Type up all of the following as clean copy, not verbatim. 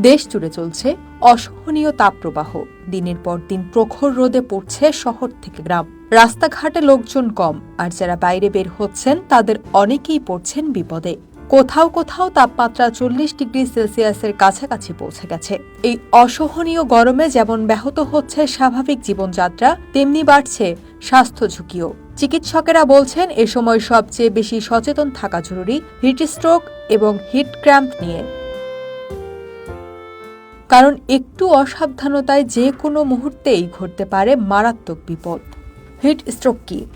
দেশ জুড়ে চলছে অসহনীয় তাপপ্রবাহ। দিনের পর দিন প্রখর রোদে পড়ছে শহর থেকে গ্রাম। রাস্তাঘাটে লোকজন কম, আর যারা বাইরে বের হচ্ছেন তাদের অনেকেই পড়ছেন বিপদে। কোথাও কোথাও তাপমাত্রা 40 ডিগ্রি সেলসিয়াসের কাছাকাছি পৌঁছে গেছে। এই অসহনীয় গরমে যেমন ব্যাহত হচ্ছে স্বাভাবিক জীবনযাত্রা, তেমনি বাড়ছে স্বাস্থ্য ঝুঁকিও। চিকিৎসকেরা বলছেন এ সময় সবচেয়ে বেশি সচেতন থাকা জরুরি হিটস্ট্রোক এবং হিট ক্র্যাম্প নিয়ে। কারণ একটু অসাবধানতায় যে কোনো মুহূর্তেই ঘটতে পারে মারাত্মক বিপদ। হিট স্ট্রোক কি?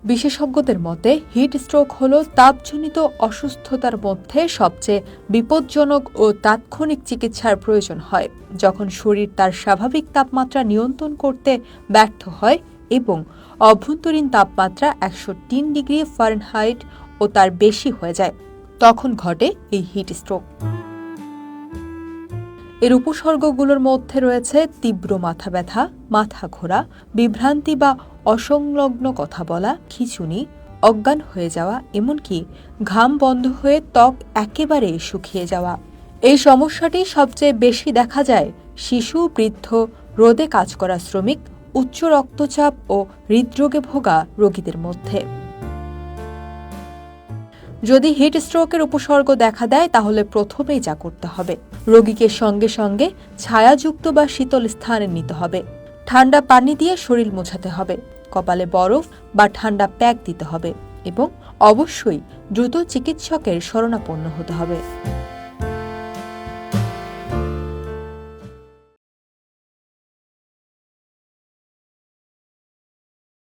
বিশেষজ্ঞদের মতে হিট স্ট্রোক হল তাপজনিত অসুস্থতার মধ্যে সবচেয়ে বিপজ্জনক ও তাৎক্ষণিক চিকিৎসার প্রয়োজন হয় যখন শরীর তার স্বাভাবিক তাপমাত্রা নিয়ন্ত্রণ করতে ব্যর্থ হয় এবং অভ্যন্তরীণ তাপমাত্রা 103 ডিগ্রি ফারেনহাইট ও তার বেশি হয়ে যায়। তখন ঘটে এই হিট স্ট্রোক। এর উপসর্গগুলোর মধ্যে রয়েছে তীব্র মাথা ব্যথা, মাথা ঘোরা, বিভ্রান্তি বা অসংলগ্ন কথা বলা, খিঁচুনি, অজ্ঞান হয়ে যাওয়া, এমনকি ঘাম বন্ধ হয়ে ত্বক একেবারে শুকিয়ে যাওয়া। এই সমস্যাটি সবচেয়ে বেশি দেখা যায় শিশু, বৃদ্ধ, রোদে কাজ করা শ্রমিক, উচ্চ রক্তচাপ ও হৃদরোগে ভোগা রোগীদের মধ্যে। যদি হিট স্ট্রোকের উপসর্গ দেখা দেয় তাহলে প্রথমেই যা করতে হবে, রোগীকে সঙ্গে সঙ্গে ছায়াযুক্ত বা শীতল স্থানে নিতে হবে। ঠান্ডা পানি দিয়ে শরীর মোছাতে হবে, কপালে বরফ বা ঠান্ডা প্যাক দিতে হবে এবং অবশ্যই দ্রুত চিকিৎসকের শরণাপন্ন হতে হবে।